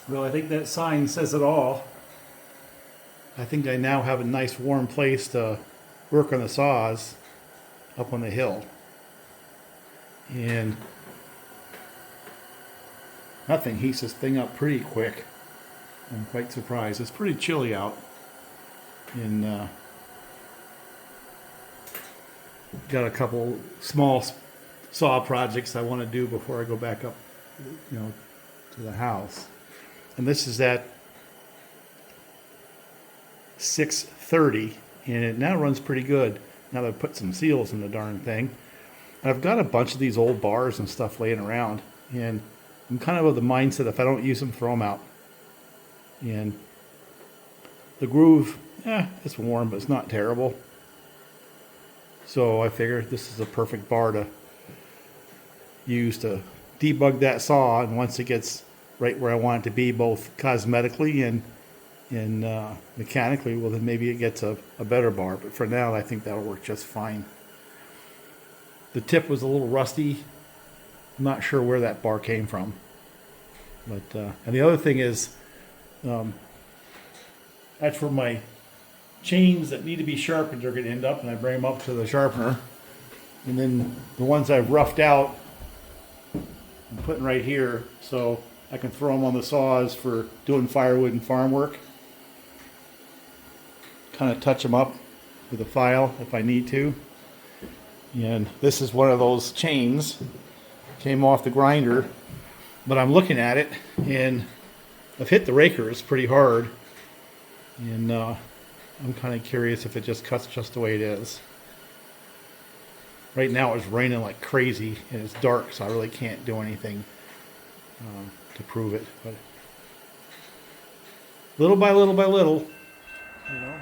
Well, I think that sign says it all. I think I now have a nice warm place to work on the saws up on the hill. And that thing heats this thing up pretty quick. I'm quite surprised. It's pretty chilly out. And got a couple small saw projects I want to do before I go back up, to the house. And this is at 6:30, and it now runs pretty good. Now that I've put some seals in the darn thing. And I've got a bunch of these old bars and stuff laying around, and I'm kind of the mindset if I don't use them, throw them out. And the groove, it's warm, but it's not terrible. So I figured this is a perfect bar to use to debug that saw, and once it gets right where I want it to be, both cosmetically and mechanically, well, then maybe it gets a better bar. But for now, I think that'll work just fine. The tip was a little rusty. I'm not sure where that bar came from. But and the other thing is, that's where my chains that need to be sharpened are going to end up, and I bring them up to the sharpener. And then the ones I've roughed out, I'm putting right here, so I can throw them on the saws for doing firewood and farm work. Kind of touch them up with a file if I need to. And this is one of those chains, came off the grinder, but I'm looking at it and I've hit the rakers pretty hard, and I'm kind of curious if it just cuts just the way it is. Right now it's raining like crazy and it's dark, so I really can't do anything to prove it. But little by little by little, you know.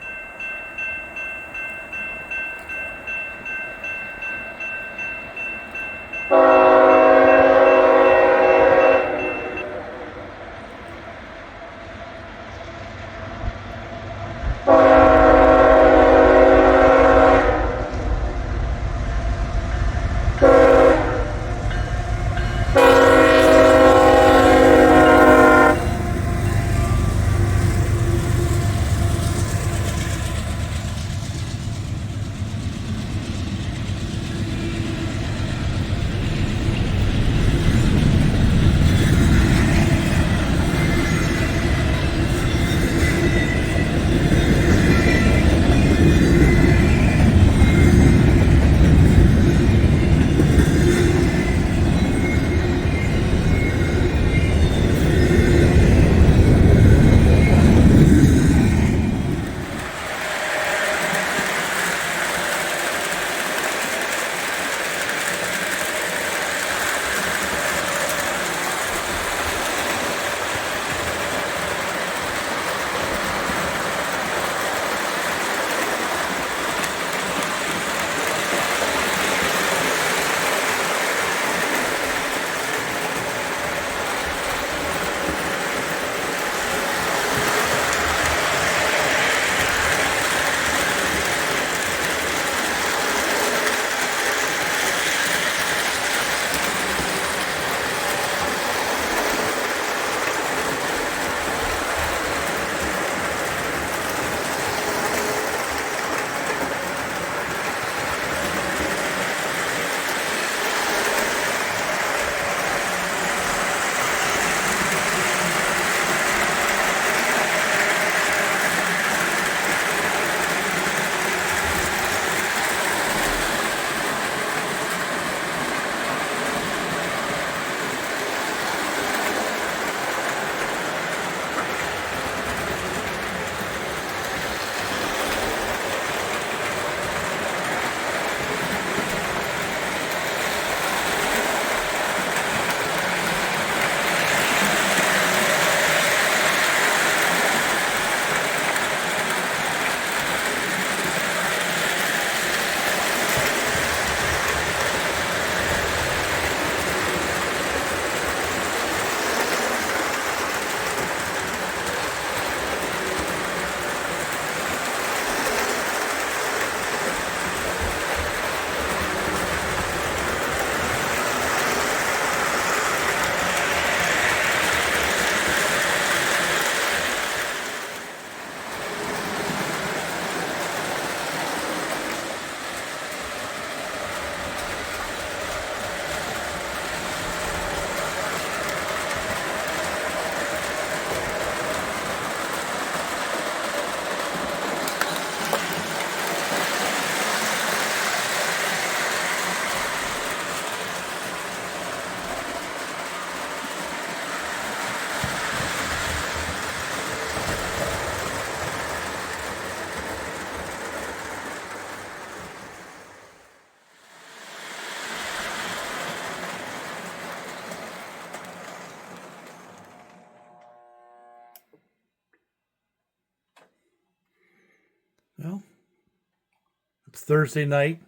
Thursday night,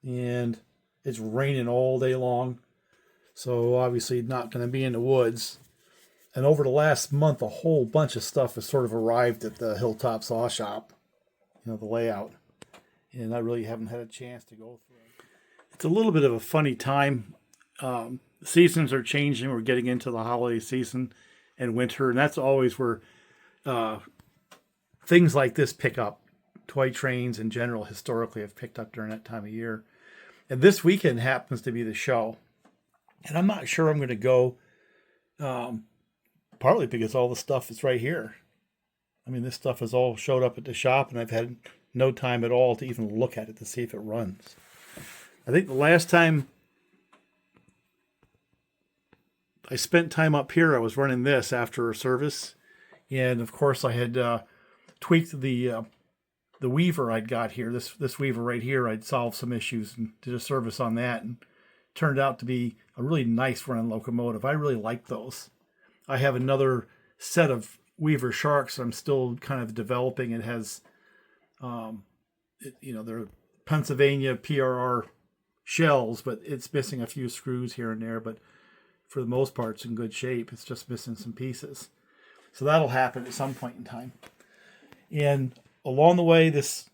and it's raining all day long. So obviously not going to be in the woods. And over the last month, a whole bunch of stuff has sort of arrived at the Hilltop Saw Shop, the layout. And I really haven't had a chance to go through it. It's a little bit of a funny time. Seasons are changing. We're getting into the holiday season and winter, and that's always where things like this pick up. Toy trains in general historically have picked up during that time of year. And this weekend happens to be the show. And I'm not sure I'm going to go, partly because all the stuff is right here. I mean, this stuff has all showed up at the shop, and I've had no time at all to even look at it to see if it runs. I think the last time I spent time up here, I was running this after a service. And of course I had tweaked the weaver I'd got here. This weaver right here, I'd solved some issues and did a service on that, and turned out to be a really nice running locomotive. I really like those. I have another set of Weaver Sharks I'm still kind of developing. It has, they're Pennsylvania PRR shells, but it's missing a few screws here and there. But for the most part, it's in good shape. It's just missing some pieces. So that'll happen at some point in time. And along the way, this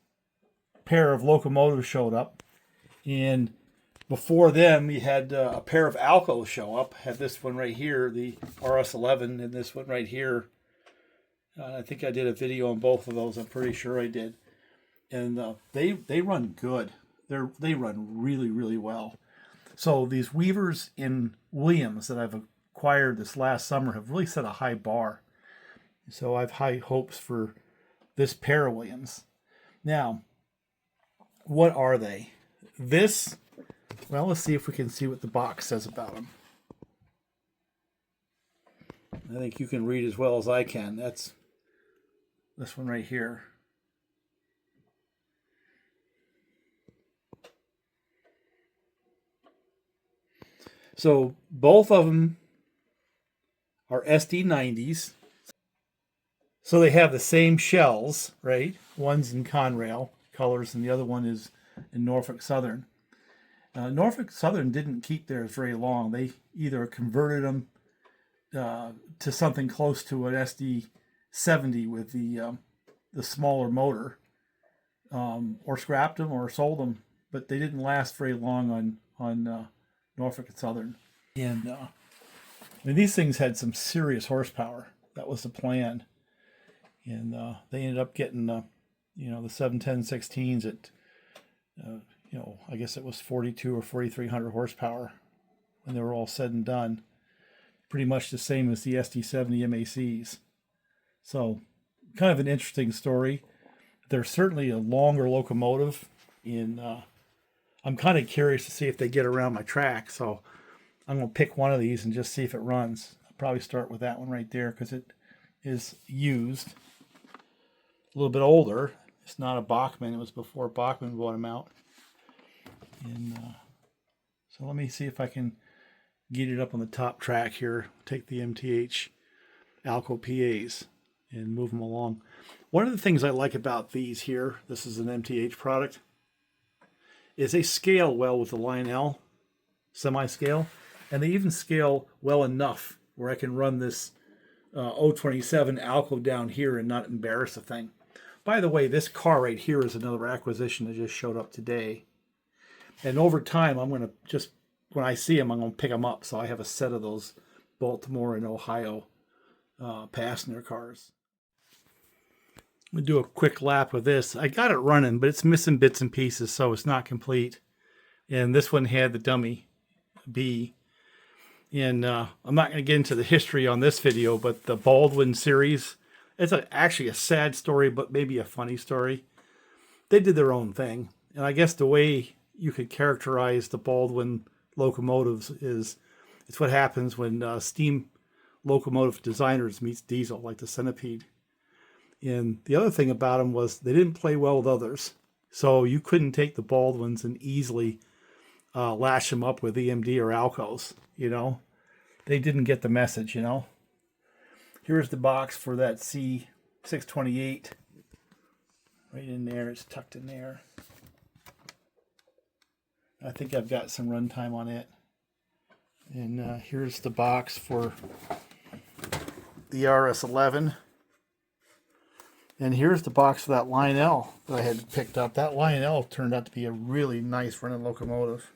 pair of locomotives showed up. And before them, we had a pair of Alcos show up. Had this one right here, the RS11, and this one right here. I think I did a video on both of those. I'm pretty sure I did. And they run good. They run really, really well. So these Weavers in Williams that I've acquired this last summer have really set a high bar. So I have high hopes for this pair of Williams. Now, what are they? Well, let's see if we can see what the box says about them. I think you can read as well as I can. That's this one right here. So both of them are SD90s. So they have the same shells, right? One's in Conrail colors and the other one is in Norfolk Southern. Norfolk Southern didn't keep theirs very long. They either converted them to something close to an SD90 with the smaller motor, or scrapped them or sold them, but they didn't last very long on Norfolk and Southern. And these things had some serious horsepower. That was the plan. And they ended up getting the 710-16s at I guess it was 42 or 4,300 horsepower when they were all said and done. Pretty much the same as the SD70 MACs. So kind of an interesting story. They're certainly a longer locomotive. I'm kind of curious to see if they get around my track. So I'm going to pick one of these and just see if it runs. I'll probably start with that one right there because it is used. A little bit older. It's not a Bachmann. It was before Bachmann bought them out. And so let me see if I can get it up on the top track here. Take the MTH Alco PAs and move them along. One of the things I like about these here, this is an MTH product, is they scale well with the Lionel semi-scale. And they even scale well enough where I can run this 027 Alco down here and not embarrass the thing. By the way, this car right here is another acquisition that just showed up today. And over time, I'm going to when I see them, I'm going to pick them up. So I have a set of those Baltimore and Ohio passenger cars. I'm going to do a quick lap with this. I got it running, but it's missing bits and pieces, so it's not complete. And this one had the dummy B. And I'm not going to get into the history on this video, but the Baldwin series, it's actually a sad story, but maybe a funny story. They did their own thing. And I guess the way you could characterize the Baldwin locomotives is it's what happens when steam locomotive designers meets diesel, like the Centipede. And the other thing about them was they didn't play well with others. So you couldn't take the Baldwins and easily lash them up with EMD or Alcos, They didn't get the message, Here's the box for that C628. Right in there, it's tucked in there. I think I've got some runtime on it. And here's the box for the RS11. And here's the box for that Line L that I had picked up. That Line L turned out to be a really nice running locomotive.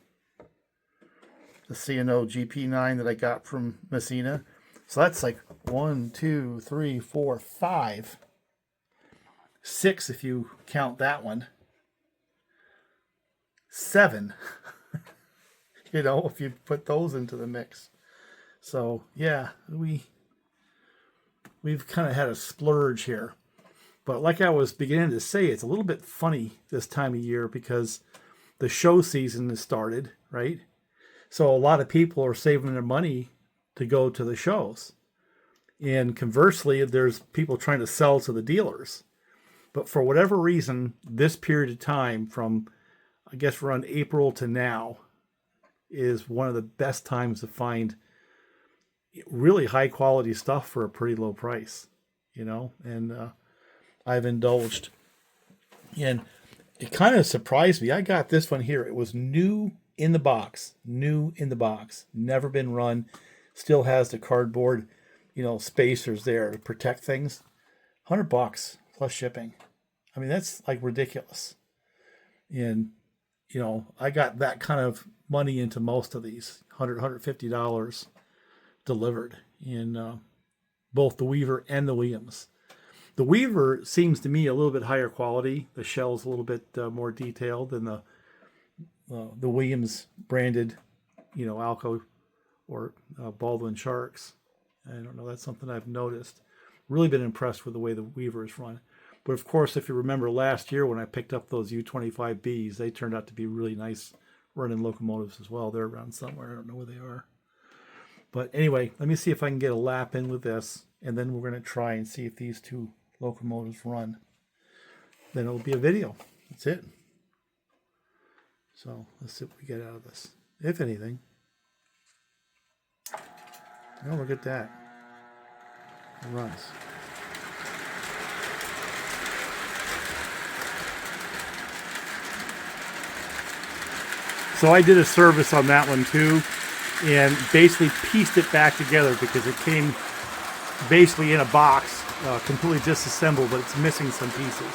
The C&O GP9 that I got from Messina. So that's like 1, 2, 3, 4, 5. 6 if you count that one. 7. You know, if you put those into the mix. So yeah, we've kind of had a splurge here. But like I was beginning to say, it's a little bit funny this time of year because the show season has started, right? So a lot of people are saving their money to go to the shows. And conversely, there's people trying to sell to the dealers. But for whatever reason, this period of time from, I guess, around April to now is one of the best times to find really high quality stuff for a pretty low price, you know? And I've indulged. And it kind of surprised me. I got this one here. It was new in the box. New in the box. Never been run. Still has the cardboard, you know, spacers there to protect things. $100 plus shipping. I mean, that's like ridiculous. And, you know, I got that kind of money into most of these. $100, $150 delivered in both the Weaver and the Williams. The Weaver seems to me a little bit higher quality. The shell's a little bit more detailed than the Williams branded, you know, Alco or Baldwin Sharks. I don't know. That's something I've noticed. Really been impressed with the way the Weaver is run. But of course, if you remember last year when I picked up those U25Bs, they turned out to be really nice running locomotives as well. They're around somewhere. I don't know where they are. But anyway, let me see if I can get a lap in with this, and then we're going to try and see if these two locomotives run. Then it'll be a video. That's it. So let's see what we get out of this, if anything. Oh, look at that. It runs. So I did a service on that one too, and basically pieced it back together because it came basically in a box, completely disassembled, but it's missing some pieces.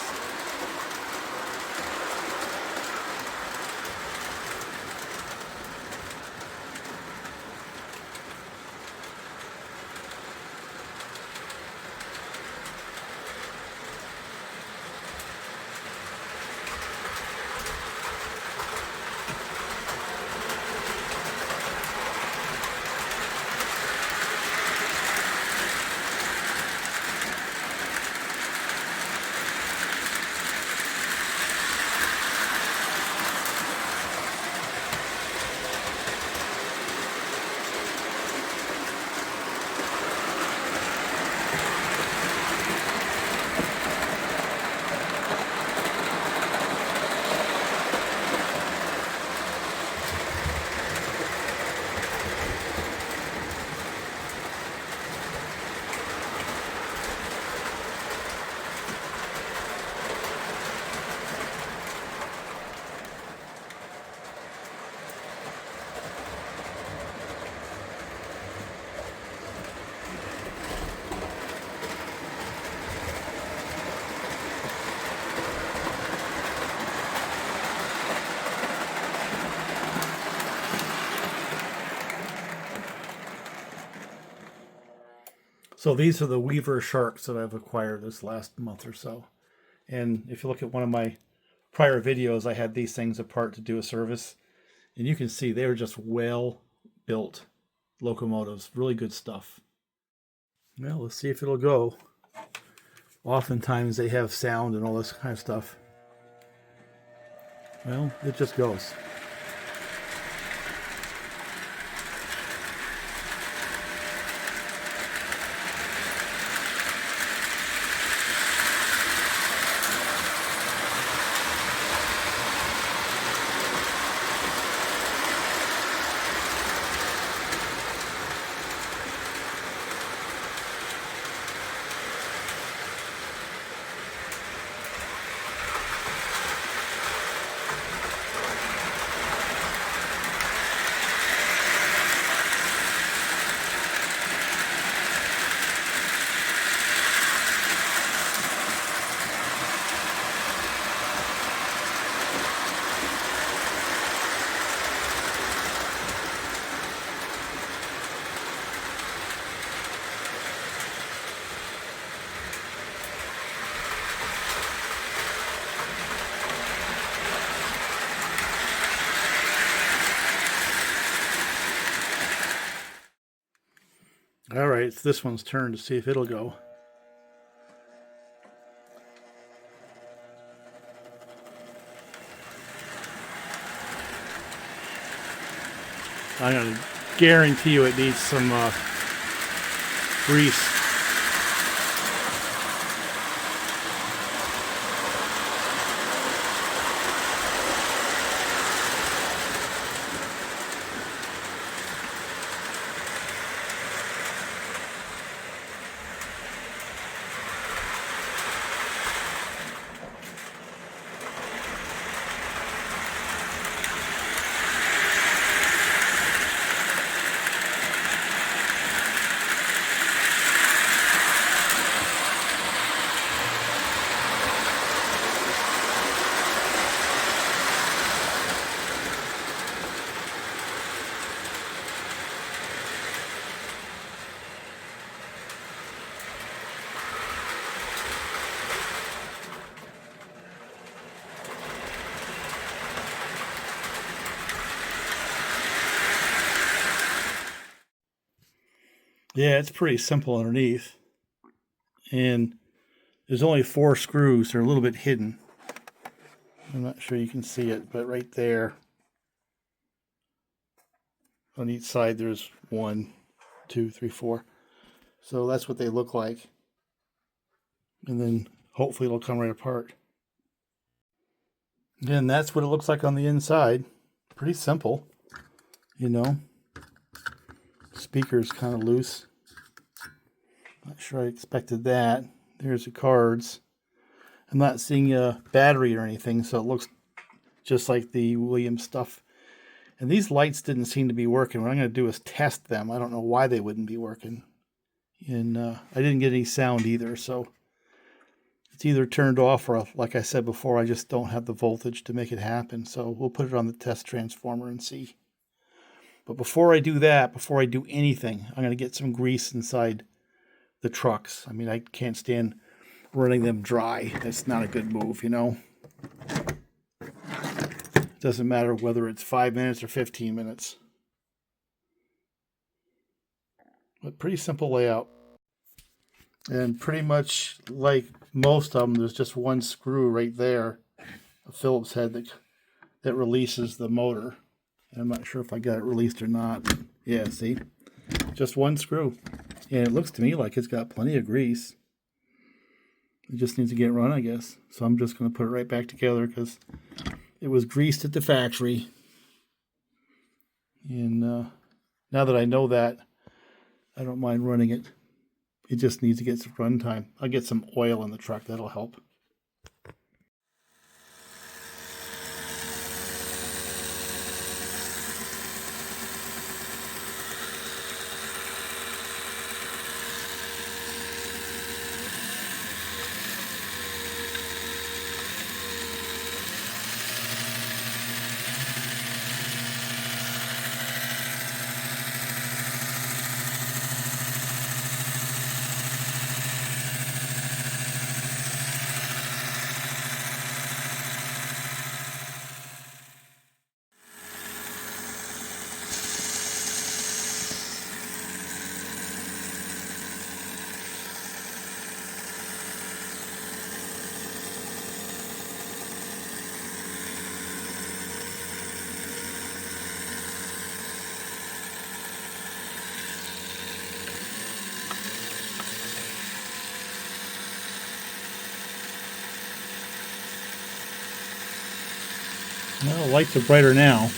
So these are the Weaver Sharks that I've acquired this last month or so. And if you look at one of my prior videos, I had these things apart to do a service. And you can see they were just well-built locomotives. Really good stuff. Well, let's see if it'll go. Oftentimes they have sound and all this kind of stuff. Well, it just goes. All right, it's this one's turn to see if it'll go. I'm going to guarantee you it needs some grease. Yeah, it's pretty simple underneath. And there's only 4 screws. They're a little bit hidden. I'm not sure you can see it, but right there on each side there's 1, 2, 3, 4. So that's what they look like. And then hopefully it'll come right apart. And that's what it looks like on the inside. Pretty simple, you know. Speaker's kind of loose. Not sure I expected that. There's the cards. I'm not seeing a battery or anything, so it looks just like the Williams stuff. And these lights didn't seem to be working. What I'm going to do is test them. I don't know why they wouldn't be working. And I didn't get any sound either, so it's either turned off or, like I said before, I just don't have the voltage to make it happen. So we'll put it on the test transformer and see. But before I do that, before I do anything, I'm going to get some grease inside the trucks. I mean, I can't stand running them dry. That's not a good move, you know. It doesn't matter whether it's 5 minutes or 15 minutes. But pretty simple layout. And pretty much like most of them, there's just one screw right there, a Phillips head that releases the motor. I'm not sure if I got it released or not. Yeah, see? Just one screw. And it looks to me like it's got plenty of grease. It just needs to get run, I guess. So I'm just going to put it right back together because it was greased at the factory. And now that I know that, I don't mind running it. It just needs to get some run time. I'll get some oil in the truck. That'll help. Well, the lights are brighter now.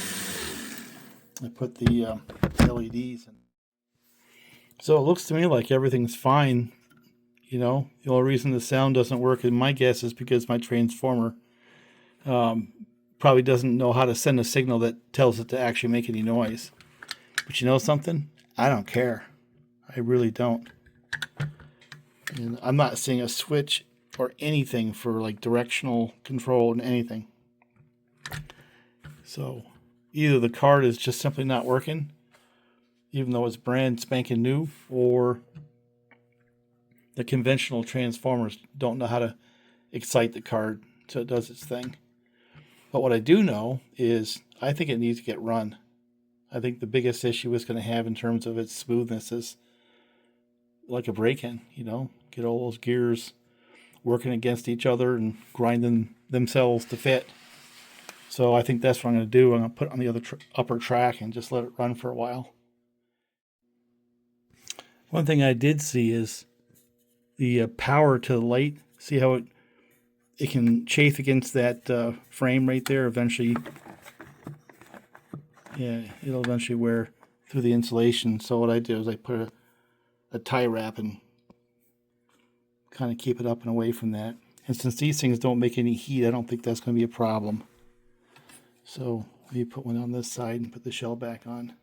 I put the LEDs in. So it looks to me like everything's fine. You know, the only reason the sound doesn't work, in my guess, is because my transformer probably doesn't know how to send a signal that tells it to actually make any noise. But you know something? I don't care. I really don't. And I'm not seeing a switch or anything for like directional control and anything. So either the card is just simply not working, even though it's brand spanking new, or the conventional transformers don't know how to excite the card so it does its thing. But what I do know is I think it needs to get run. I think the biggest issue it's going to have in terms of its smoothness is like a break-in, get all those gears working against each other and grinding themselves to fit. So I think that's what I'm going to do. I'm going to put it on the other upper track and just let it run for a while. One thing I did see is the power to the light. See how it can chafe against that frame right there. Eventually, yeah, it'll eventually wear through the insulation. So what I did is I put a tie wrap and kind of keep it up and away from that. And since these things don't make any heat, I don't think that's going to be a problem. So let me put one on this side and put the shell back on.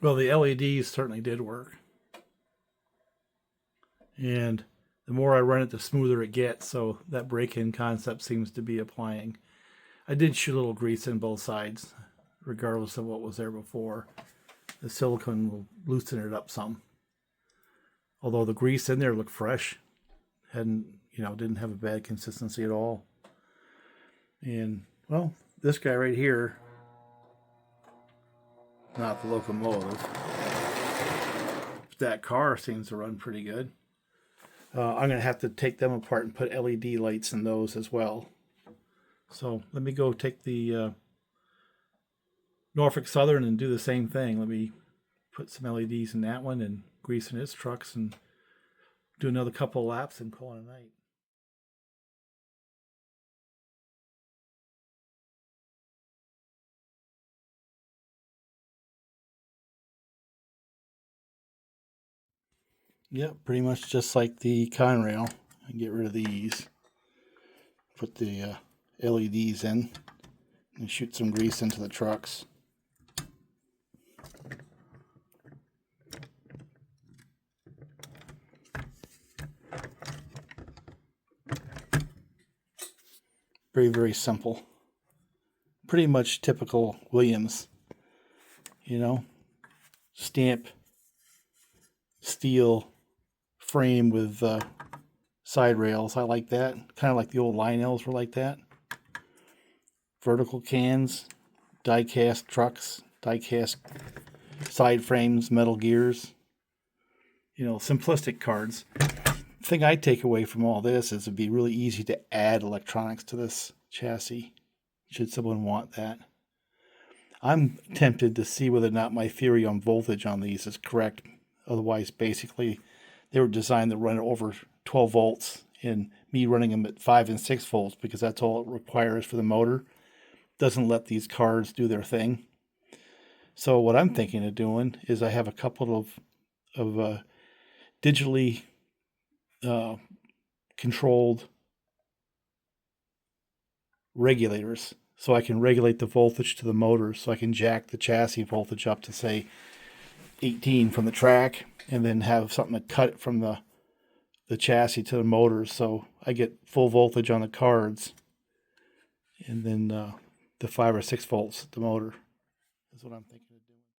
Well, the LEDs certainly did work. And the more I run it, the smoother it gets. So that break-in concept seems to be applying. I did shoot a little grease in both sides, regardless of what was there before. The silicone will loosen it up some. Although the grease in there looked fresh. Didn't have a bad consistency at all. And, well, this guy right here, not the locomotive, that car seems to run pretty good. I'm going to have to take them apart and put LED lights in those as well. So let me go take the Norfolk Southern and do the same thing. Let me put some LEDs in that one and grease in its trucks and do another couple of laps and call it a night. Yep, pretty much just like the Conrail. I get rid of these. Put the LEDs in and shoot some grease into the trucks. Very, very simple. Pretty much typical Williams, you know, stamp, steel frame with side rails. I like that. Kind of like the old Lionels were like that. Vertical cans, die-cast trucks, die-cast side frames, metal gears. You know, simplistic cards. The thing I take away from all this is it'd be really easy to add electronics to this chassis, should someone want that. I'm tempted to see whether or not my theory on voltage on these is correct. Otherwise, basically, they were designed to run over 12 volts, and me running them at 5 and 6 volts because that's all it requires for the motor doesn't let these cards do their thing. So what I'm thinking of doing is I have a couple of digitally controlled regulators, so I can regulate the voltage to the motor, so I can jack the chassis voltage up to say 18 from the track, and then have something to cut it from the chassis to the motor, so I get full voltage on the cards, and then the 5 or 6 volts at the motor is what I'm thinking of doing.